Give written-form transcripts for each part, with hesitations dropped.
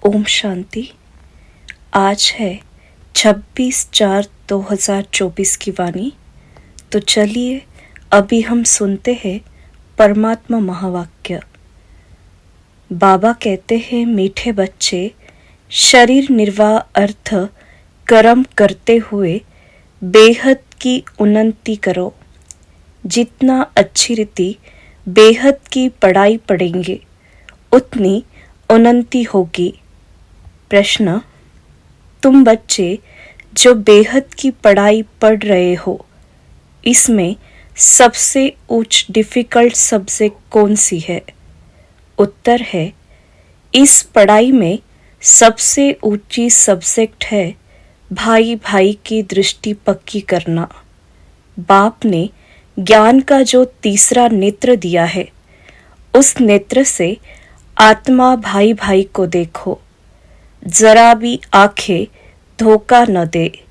ओम शांति। आज है 26/4/2024 की वाणी। तो चलिए अभी हम सुनते हैं परमात्मा महावाक्य। बाबा कहते हैं, मीठे बच्चे, शरीर निर्वाह अर्थ कर्म करते हुए बेहद की उन्नति करो। जितना अच्छी रीति बेहद की पढ़ाई पढ़ेंगे उतनी उन्नति होगी। प्रश्न: तुम बच्चे जो बेहद की पढ़ाई पढ़ रहे हो, इसमें सबसे उच्च डिफिकल्ट सब्जेक्ट कौन सी है? उत्तर है, इस पढ़ाई में सबसे ऊंची सब्जेक्ट है भाई भाई की दृष्टि पक्की करना। बाप ने ज्ञान का जो तीसरा नेत्र दिया है, उस नेत्र से आत्मा भाई भाई को देखो। जरा भी आंखें धोखा न दे।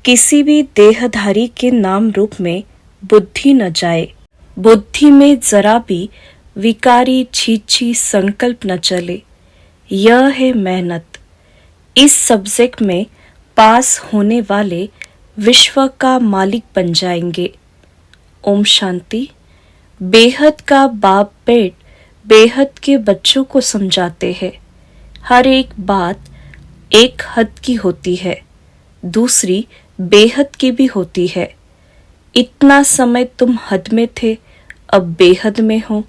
किसी भी देहधारी के नाम रूप में बुद्धि न जाए। बुद्धि में जरा भी विकारी छीछी संकल्प न चले। यह है मेहनत। इस सब्जेक्ट में पास होने वाले विश्व का मालिक बन जाएंगे। ओम शांति। बेहद का बाप पेट बेहद के बच्चों को समझाते हैं। हर एक बात एक हद की होती है, दूसरी बेहद की भी होती है। इतना समय तुम हद में थे, अब बेहद में हो।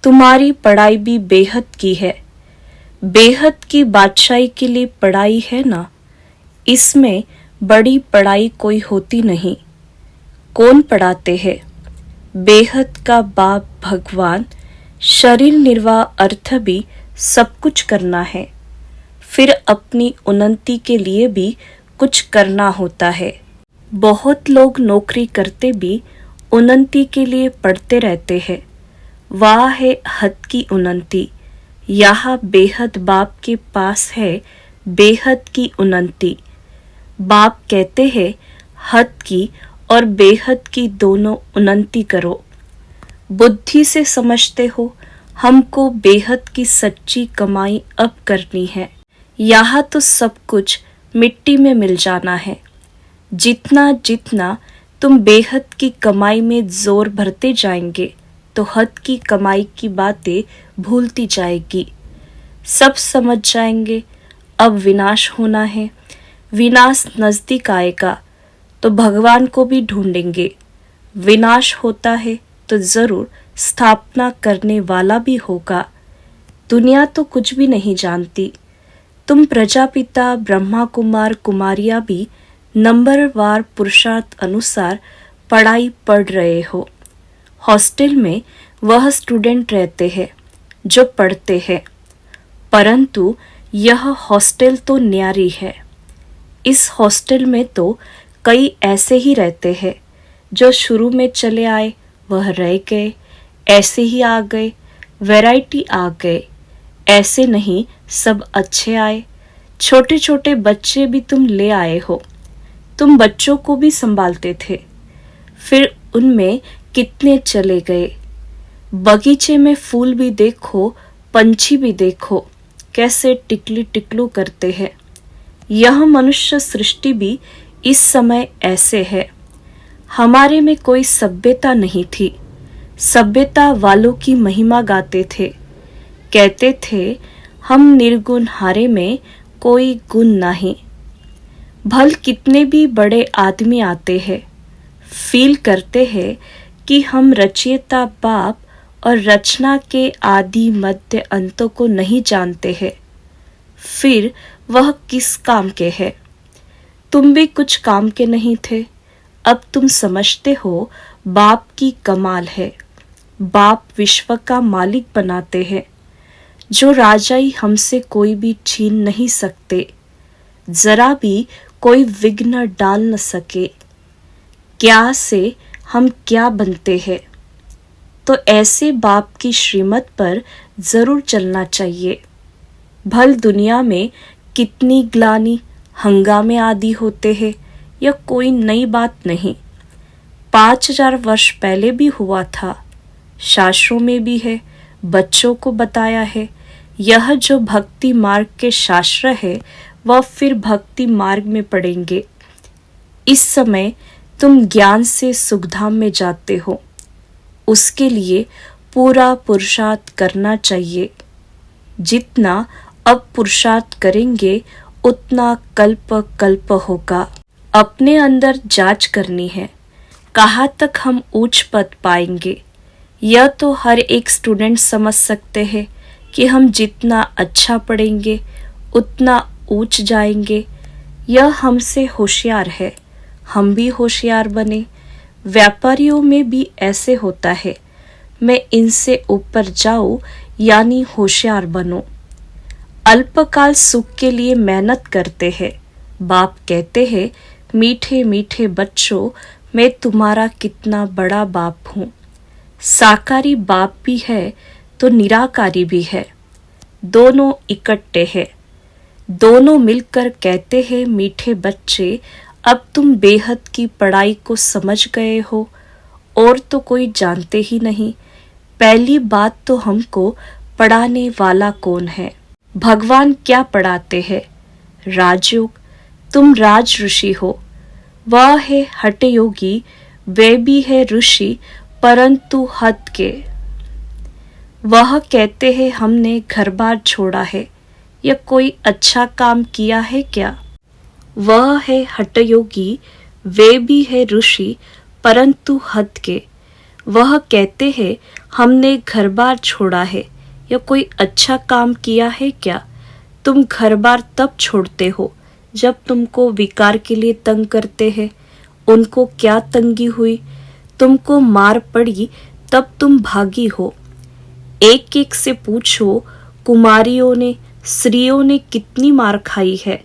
तुम्हारी पढ़ाई भी बेहद की है। बेहद की बादशाही के लिए पढ़ाई है ना, इसमें बड़ी पढ़ाई कोई होती नहीं। कौन पढ़ाते हैं? बेहद का बाप भगवान। शरीर निर्वाह अर्थ भी सब कुछ करना है, फिर अपनी उन्नति के लिए भी कुछ करना होता है। बहुत लोग नौकरी करते भी उन्नति के लिए पढ़ते रहते हैं। वह है हद की उन्नति। यहाँ बेहद बाप के पास है बेहद की उन्नति। बाप कहते हैं, हद की और बेहद की दोनों उन्नति करो। बुद्धि से समझते हो, हमको बेहद की सच्ची कमाई अब करनी है। यहाँ तो सब कुछ मिट्टी में मिल जाना है। जितना जितना तुम बेहद की कमाई में जोर भरते जाएंगे, तो हद की कमाई की बातें भूलती जाएगी। सब समझ जाएंगे अब विनाश होना है। विनाश नजदीक आएगा तो भगवान को भी ढूंढेंगे। विनाश होता है तो जरूर स्थापना करने वाला भी होगा। दुनिया तो कुछ भी नहीं जानती। तुम प्रजापिता ब्रह्मा कुमार कुमारियां भी नंबरवार पुरुषार्थ अनुसार पढ़ाई पढ़ रहे हो। हॉस्टल में वह स्टूडेंट रहते हैं जो पढ़ते हैं, परंतु यह हॉस्टल तो न्यारी है। इस हॉस्टल में तो कई ऐसे ही रहते हैं जो शुरू में चले आए, वह रह गए, ऐसे ही आ गए, वैरायटी आ गए। ऐसे नहीं, सब अच्छे आए। छोटे छोटे बच्चे भी तुम ले आए हो। तुम बच्चों को भी संभालते थे, फिर उनमें कितने चले गए। बगीचे में फूल भी देखो, पंछी भी देखो, कैसे टिकली टिकलू करते हैं। यह मनुष्य सृष्टि भी इस समय ऐसे है। हमारे में कोई सभ्यता नहीं थी। सभ्यता वालों की महिमा गाते थे, कहते थे, हम निर्गुण, हारे में कोई गुण नहीं। भल कितने भी बड़े आदमी आते हैं, फील करते हैं कि हम रचयिता बाप और रचना के आदि मध्य अंतों को नहीं जानते हैं। फिर वह किस काम के हैं? तुम भी कुछ काम के नहीं थे। अब तुम समझते हो बाप की कमाल है। बाप विश्व का मालिक बनाते हैं। जो राजाई हमसे कोई भी छीन नहीं सकते। जरा भी कोई विघ्न डाल न सके। क्या से हम क्या बनते हैं। तो ऐसे बाप की श्रीमत पर जरूर चलना चाहिए। भल दुनिया में कितनी ग्लानि हंगामे आदि होते हैं, यह कोई नई बात नहीं। 5000 वर्ष पहले भी हुआ था। शास्त्रों में भी है, बच्चों को बताया है यह जो भक्ति मार्ग के शास्त्र है वह फिर भक्ति मार्ग में पढ़ेंगे। इस समय तुम ज्ञान से सुखधाम में जाते हो, उसके लिए पूरा पुरुषार्थ करना चाहिए। जितना अब पुरुषार्थ करेंगे उतना कल्प कल्प होगा। अपने अंदर जांच करनी है, कहाँ तक हम उच्च पद पाएंगे। यह तो हर एक स्टूडेंट समझ सकते हैं कि हम जितना अच्छा पढ़ेंगे उतना ऊंच जाएंगे। यह हमसे होशियार है, हम भी होशियार बने। व्यापारियों में भी ऐसे होता है, मैं इनसे ऊपर जाऊं यानी होशियार बनूं। अल्पकाल सुख के लिए मेहनत करते हैं। बाप कहते हैं, मीठे मीठे बच्चों, मैं तुम्हारा कितना बड़ा बाप हूँ। साकारी बाप भी है तो निराकारी भी है, दोनों इकट्ठे हैं। दोनों मिलकर कहते हैं, मीठे बच्चे, अब तुम बेहद की पढ़ाई को समझ गए हो, और तो कोई जानते ही नहीं। पहली बात तो हमको पढ़ाने वाला कौन है? भगवान क्या पढ़ाते हैं? राजयोग। तुम राज ऋषि हो। वह है हठ योगी, वे भी है ऋषि परंतु हद के। वह कहते हैं, हमने घर बार छोड़ा है, या कोई अच्छा काम किया है क्या? वह है हठ योगी, वे भी है ऋषि परंतु हद के। वह कहते हैं, हमने घर बार छोड़ा है, या कोई अच्छा काम किया है क्या? तुम घर बार तब छोड़ते हो जब तुमको विकार के लिए तंग करते हैं। उनको क्या तंगी हुई? तुमको मार पड़ी तब तुम भागी हो। एक एक से पूछो, कुमारियों ने, स्त्रियों ने कितनी मार खाई है,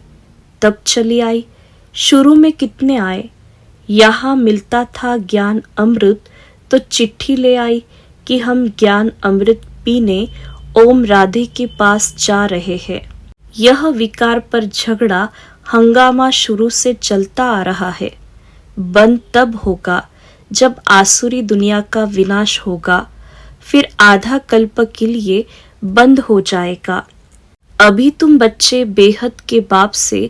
तब चली आई। शुरू में कितने आए? यहाँ मिलता था ज्ञान अमृत तो चिट्ठी ले आई कि हम ज्ञान अमृत पीने ओम राधे के पास जा रहे हैं। यह विकार पर झगड़ा हंगामा शुरू से चलता आ रहा है। बंद तब होगा जब आसुरी दुनिया का विनाश होगा, फिर आधा कल्प के लिए बंद हो जाएगा। अभी तुम बच्चे बेहद के बाप से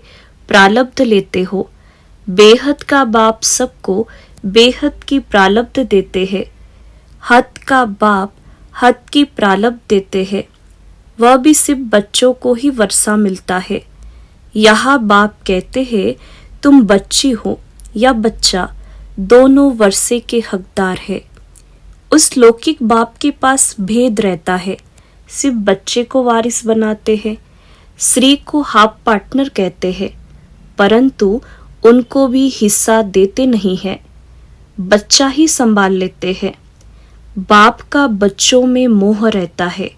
प्रारब्ध लेते हो। बेहद का बाप सबको बेहद की प्रारब्ध देते हैं। हद का बाप हद की प्रारब्ध देते हैं, वह भी सिर्फ बच्चों को ही वर्षा मिलता है। यहाँ बाप कहते हैं, तुम बच्ची हो या बच्चा, दोनों वर्षे के हकदार है। उस लौकिक बाप के पास भेद रहता है, सिर्फ बच्चे को वारिस बनाते हैं। स्त्री को हाफ पार्टनर कहते हैं, परंतु उनको भी हिस्सा देते नहीं है, बच्चा ही संभाल लेते हैं। बाप का बच्चों में मोह रहता है।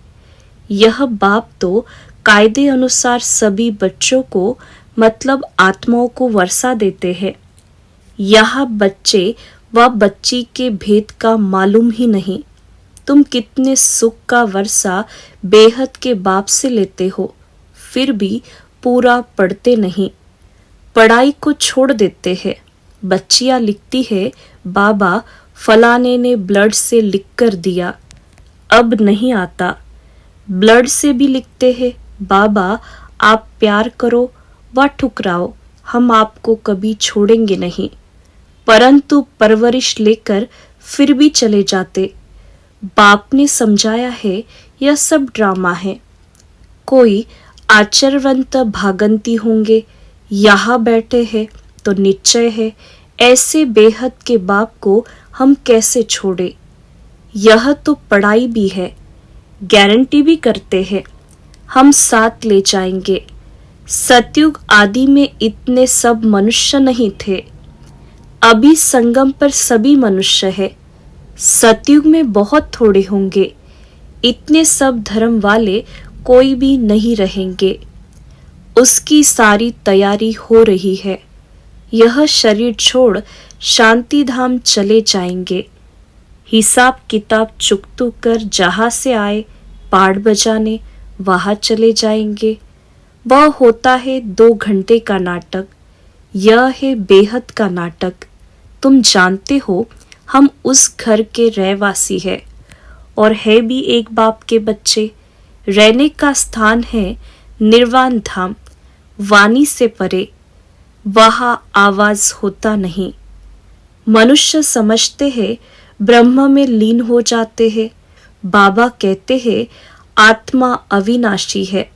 यह बाप तो कायदे अनुसार सभी बच्चों को मतलब आत्माओं को वर्षा देते हैं। यह बच्चे व बच्ची के भेद का मालूम ही नहीं। तुम कितने सुख का वर्षा बेहद के बाप से लेते हो, फिर भी पूरा पढ़ते नहीं, पढ़ाई को छोड़ देते हैं। बच्चियां लिखती है, बाबा फलाने ने ब्लड से लिख कर दिया, अब नहीं आता। ब्लड से भी लिखते हैं, बाबा आप प्यार करो व ठुकराओ, हम आपको कभी छोड़ेंगे नहीं, परंतु परवरिश लेकर फिर भी चले जाते। बाप ने समझाया है, यह सब ड्रामा है। कोई आचरवंत भागंती होंगे, यहाँ बैठे हैं तो निश्चय है, ऐसे बेहद के बाप को हम कैसे छोड़े। यह तो पढ़ाई भी है, गारंटी भी करते हैं, हम साथ ले जाएंगे। सतयुग आदि में इतने सब मनुष्य नहीं थे, अभी संगम पर सभी मनुष्य है। सतयुग में बहुत थोड़े होंगे, इतने सब धर्म वाले कोई भी नहीं रहेंगे। उसकी सारी तैयारी हो रही है। यह शरीर छोड़ शांति धाम चले जाएंगे। हिसाब किताब चुकतू कर जहाँ से आए पाड़ बजाने वहाँ चले जाएंगे। वह होता है 2 घंटे का नाटक, यह है बेहद का नाटक। तुम जानते हो हम उस घर के रहवासी है और है भी एक बाप के बच्चे। रहने का स्थान है निर्वाण धाम, वाणी से परे, वहाँ आवाज होता नहीं। मनुष्य समझते हैं ब्रह्म में लीन हो जाते हैं। बाबा कहते हैं आत्मा अविनाशी है,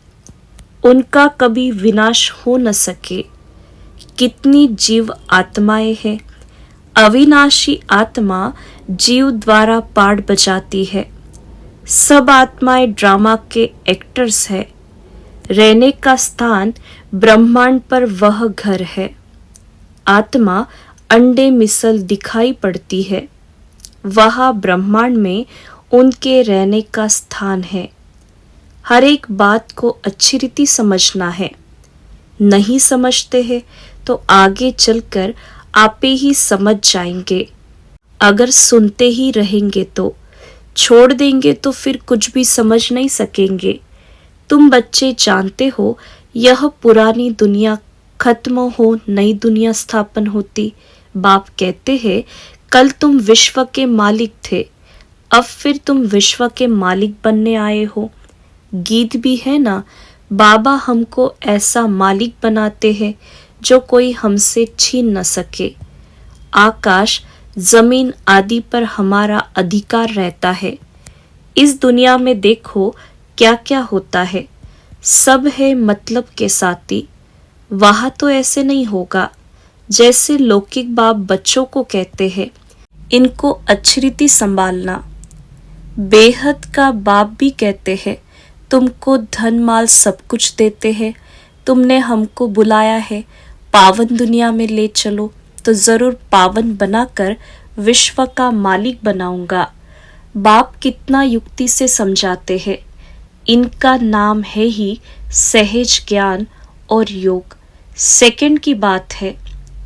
उनका कभी विनाश हो न सके। कितनी जीव आत्माएं हैं। अविनाशी आत्मा जीव द्वारा पाठ बजाती है। सब आत्माएं ड्रामा के एक्टर्स है। रहने का स्थान ब्रह्मांड पर वह घर है। आत्मा अंडे मिसल दिखाई पड़ती है, वहाँ ब्रह्मांड में उनके रहने का स्थान है। हर एक बात को अच्छी रीति समझना है। नहीं समझते हैं तो आगे चलकर आपे ही समझ जाएंगे। अगर सुनते ही रहेंगे तो, छोड़ देंगे तो फिर कुछ भी समझ नहीं सकेंगे। तुम बच्चे जानते हो यह पुरानी दुनिया खत्म हो नई दुनिया स्थापन होती। बाप कहते हैं कल तुम विश्व के मालिक थे, अब फिर तुम विश्व के मालिक बनने आए हो। गीत भी है ना, बाबा हमको ऐसा मालिक बनाते हैं जो कोई हमसे छीन न सके। आकाश जमीन आदि पर हमारा अधिकार रहता है। इस दुनिया में देखो क्या क्या होता है, सब है मतलब के साथी। वहाँ तो ऐसे नहीं होगा जैसे लौकिक बाप बच्चों को कहते हैं इनको अच्छी रीति संभालना। बेहद का बाप भी कहते हैं तुमको धन माल सब कुछ देते हैं, तुमने हमको बुलाया है पावन दुनिया में ले चलो तो जरूर पावन बनाकर विश्व का मालिक बनाऊंगा। बाप कितना युक्ति से समझाते हैं। इनका नाम है ही सहज ज्ञान और योग। सेकंड की बात है,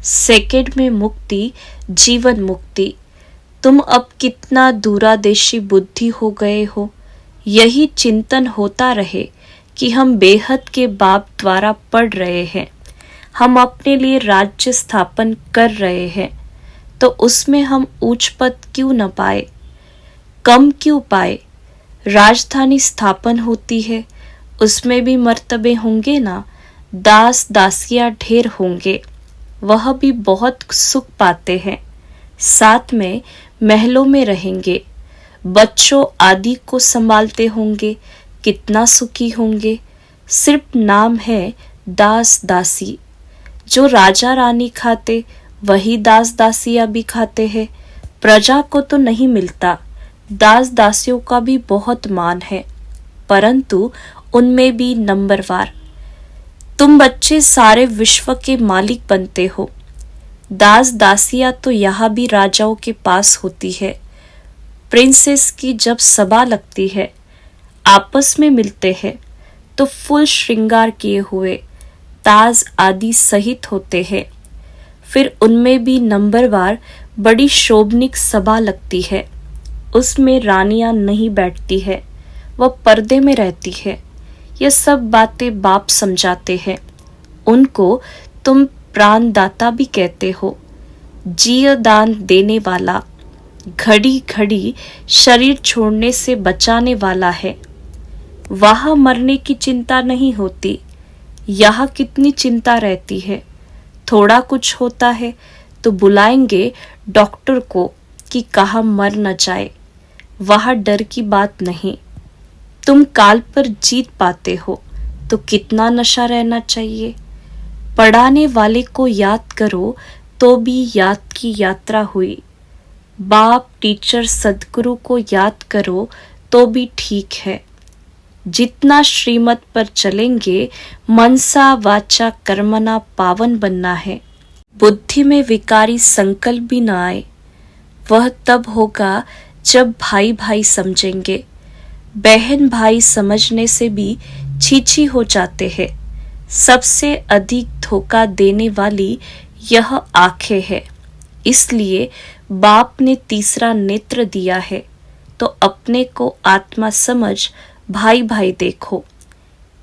सेकंड में मुक्ति, जीवन मुक्ति। तुम अब कितना दूरादेशी बुद्धि हो गए हो। यही चिंतन होता रहे कि हम बेहद के बाप द्वारा पढ़ रहे हैं, हम अपने लिए राज्य स्थापन कर रहे हैं, तो उसमें हम ऊंच पद क्यों न पाए, कम क्यों पाए। राजधानी स्थापन होती है, उसमें भी मर्तबे होंगे ना। दास दासियां ढेर होंगे, वह भी बहुत सुख पाते हैं। साथ में महलों में रहेंगे, बच्चों आदि को संभालते होंगे, कितना सुखी होंगे। सिर्फ नाम है दास दासी। जो राजा रानी खाते वही दास दासियां भी खाते हैं। प्रजा को तो नहीं मिलता। दास दासियों का भी बहुत मान है, परंतु उनमें भी नंबरवार। तुम बच्चे सारे विश्व के मालिक बनते हो। दास दासियां तो यहाँ भी राजाओं के पास होती है। प्रिंसेस की जब सभा लगती है, आपस में मिलते हैं तो फुल श्रृंगार किए हुए ताज आदि सहित होते हैं। फिर उनमें भी नंबरवार बड़ी शोभनिक सभा लगती है। उसमें रानियां नहीं बैठती है, वह पर्दे में रहती है। ये सब बातें बाप समझाते हैं। उनको तुम प्राणदाता भी कहते हो, जीव दान देने वाला, घड़ी घड़ी शरीर छोड़ने से बचाने वाला है। वहां मरने की चिंता नहीं होती, यहाँ कितनी चिंता रहती है। थोड़ा कुछ होता है तो बुलाएंगे डॉक्टर को कि कहाँ मर न जाए। वहाँ डर की बात नहीं। तुम काल पर जीत पाते हो तो कितना नशा रहना चाहिए। पढ़ाने वाले को याद करो तो भी याद की यात्रा हुई। बाप टीचर सदगुरु को याद करो तो भी ठीक है। जितना श्रीमत पर चलेंगे, मनसा वाचा कर्मना पावन बनना है। बुद्धि में विकारी संकल्प भी न आए। वह तब होगा जब भाई भाई समझेंगे। बहन भाई समझने से भी छीछी हो जाते हैं। सबसे अधिक धोखा देने वाली यह आंखें है। इसलिए बाप ने तीसरा नेत्र दिया है, तो अपने को आत्मा समझ भाई भाई देखो।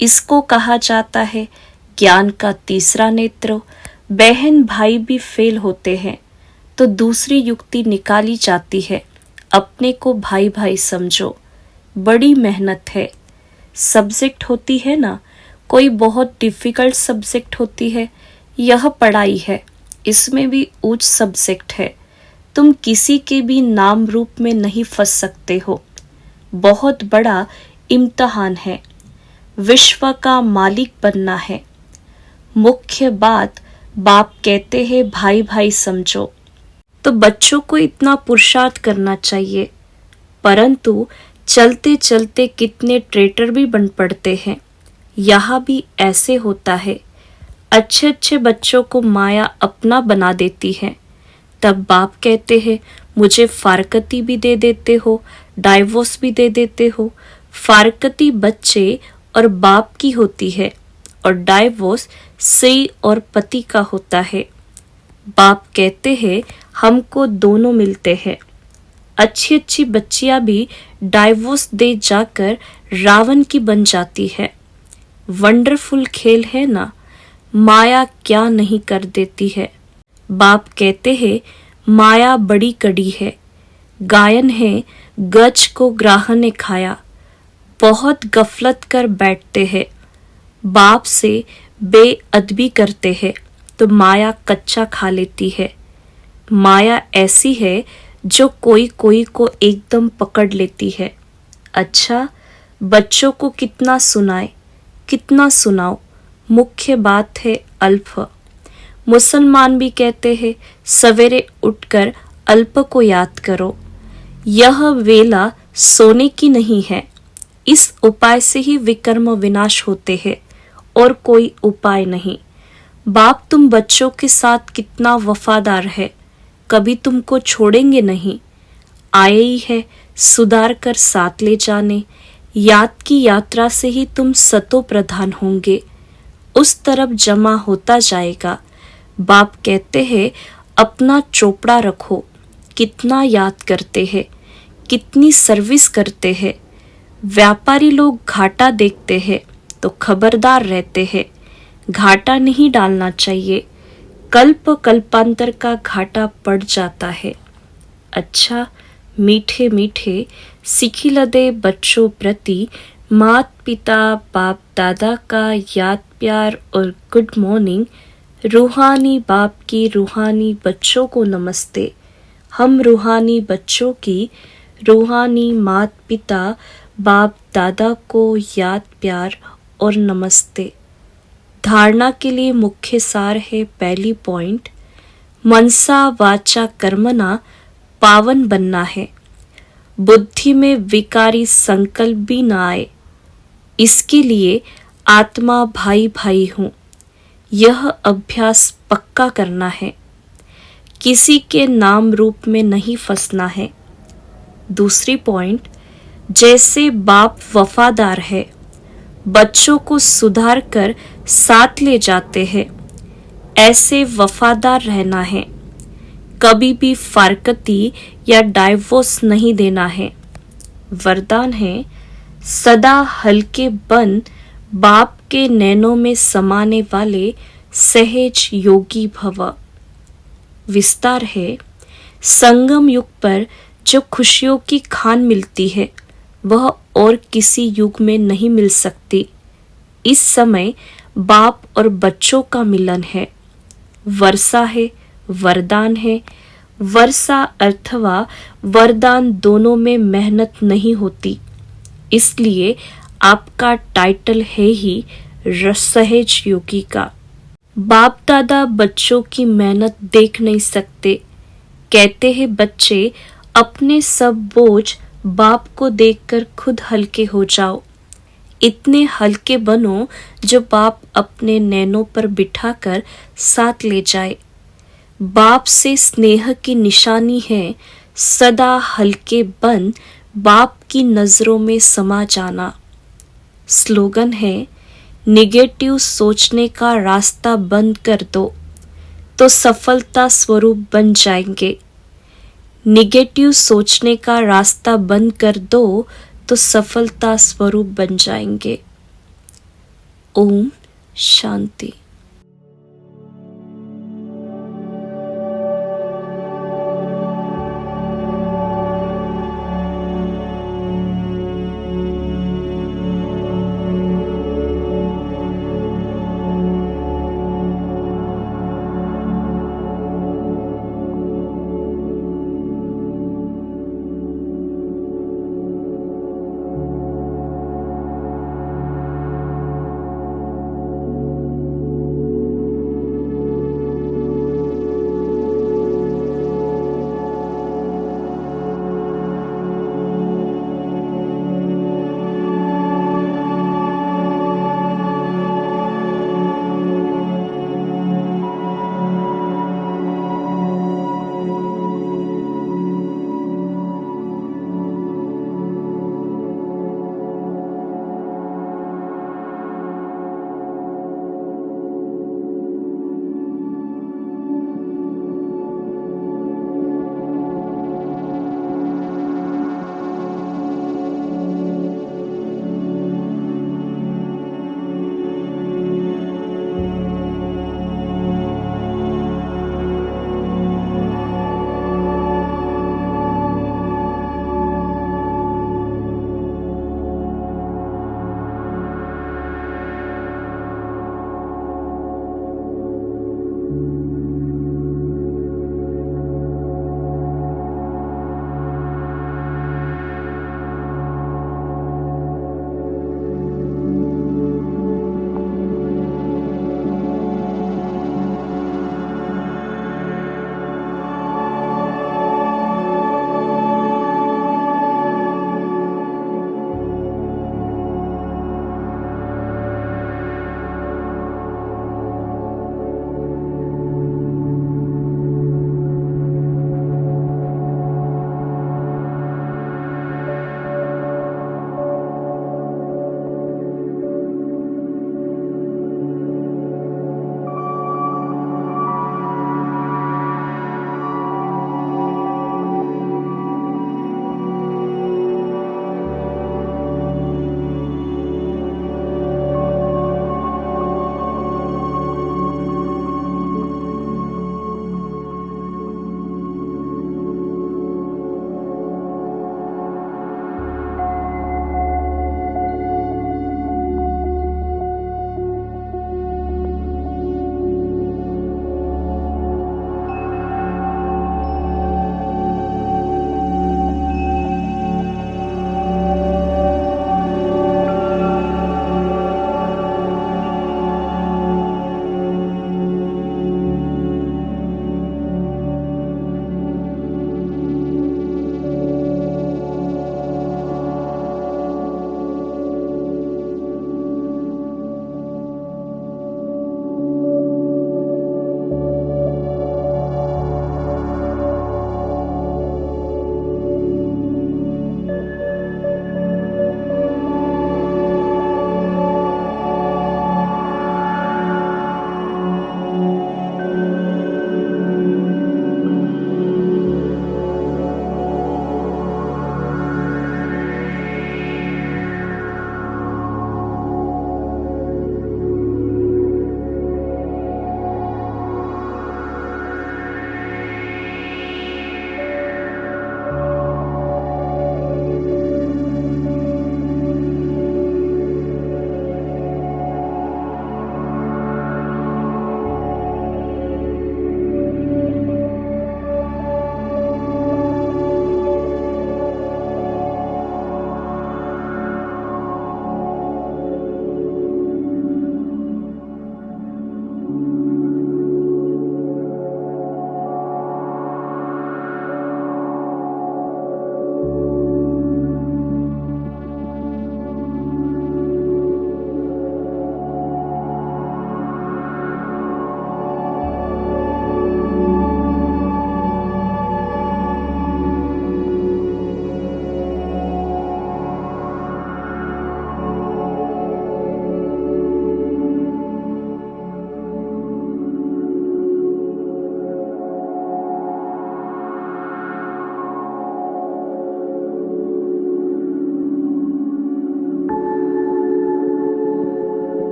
इसको कहा जाता है ज्ञान का तीसरा नेत्र। बहन भाई भी फेल होते हैं तो दूसरी युक्ति निकाली जाती है, अपने को भाई भाई समझो। बड़ी मेहनत है। सब्जेक्ट होती है ना, कोई बहुत डिफिकल्ट सब्जेक्ट होती है, यह पढ़ाई है, इसमें भी उच्च सब्जेक्ट है, तुम किसी के भी नाम रूप में नहीं फंस सकते हो। बहुत बड़ा इम्तहान है, विश्व का मालिक बनना है। मुख्य बात बाप कहते हैं भाई भाई समझो। तो बच्चों को इतना पुरुषार्थ करना चाहिए, परंतु चलते चलते कितने ट्रेटर भी बन पड़ते हैं। यहाँ भी ऐसे होता है, अच्छे अच्छे बच्चों को माया अपना बना देती है। तब बाप कहते हैं मुझे फारकती भी दे देते हो, डाइवोर्स भी दे देते हो। फारकती बच्चे और बाप की होती है और डाइवोर्स स्त्री और पति का होता है। बाप कहते हैं हमको दोनों मिलते हैं। अच्छी अच्छी बच्चियां भी डाइवोर्स दे जाकर रावण की बन जाती है। वंडरफुल खेल है ना, माया क्या नहीं कर देती है। बाप कहते हैं माया बड़ी कड़ी है, गायन है गज को ग्राह ने खाया। बहुत गफलत कर बैठते हैं, बाप से बेअदबी करते हैं तो माया कच्चा खा लेती है। माया ऐसी है जो कोई कोई को एकदम पकड़ लेती है। अच्छा, बच्चों को कितना सुनाए, कितना सुनाओ, मुख्य बात है अल्प। मुसलमान भी कहते हैं सवेरे उठकर अल्प को याद करो। यह वेला सोने की नहीं है, इस उपाय से ही विकर्म विनाश होते हैं और कोई उपाय नहीं। बाप तुम बच्चों के साथ कितना वफादार है, कभी तुमको छोड़ेंगे नहीं। आए ही है सुधार कर साथ ले जाने, याद की यात्रा से ही तुम सतो प्रधान होंगे, उस तरफ जमा होता जाएगा। बाप कहते हैं अपना चोपड़ा रखो, कितना याद करते हैं, कितनी सर्विस करते हैं। व्यापारी लोग घाटा देखते हैं तो खबरदार रहते हैं, घाटा नहीं डालना चाहिए, कल्प कल्पांतर का घाटा पड़ जाता है। अच्छा, मीठे मीठे सिखिलदे बच्चों प्रति मात पिता बाप दादा का याद प्यार और गुड मॉर्निंग। रूहानी बाप की रूहानी बच्चों को नमस्ते। हम रूहानी बच्चों की रूहानी मात पिता बाप दादा को याद प्यार और नमस्ते। धारणा के लिए मुख्य सार है, पहली पॉइंट, मनसा वाचा कर्मना पावन बनना है। बुद्धि में विकारी संकल्प भी न आए, इसके लिए आत्मा भाई भाई हूं, यह अभ्यास पक्का करना है। किसी के नाम रूप में नहीं फंसना है। दूसरी पॉइंट, जैसे बाप वफादार है, बच्चों को सुधार कर साथ ले जाते हैं, ऐसे वफादार रहना है। कभी भी फारकती या डाइवोर्स नहीं देना है। वरदान है सदा हल्के बन बाप के नैनों में समाने वाले सहज योगी भव। विस्तार है संगम युग पर जो खुशियों की खान मिलती है वह और किसी युग में नहीं मिल सकती। इस समय बाप और बच्चों का मिलन है। वर्षा है, वरदान है। वर्षा अथवा वरदान दोनों में मेहनत नहीं होती, इसलिए आपका टाइटल है ही सहज योगी का। बाप दादा बच्चों की मेहनत देख नहीं सकते। कहते हैं बच्चे अपने सब बोझ बाप को देखकर खुद हल्के हो जाओ। इतने हल्के बनो जो बाप अपने नैनों पर बिठाकर साथ ले जाए। बाप से स्नेह की निशानी है सदा हल्के बन बाप की नजरों में समा जाना। स्लोगन है निगेटिव सोचने का रास्ता बंद कर दो तो सफलता स्वरूप बन जाएंगे। निगेटिव सोचने का रास्ता बंद कर दो तो सफलता स्वरूप बन जाएंगे। ओम शांति।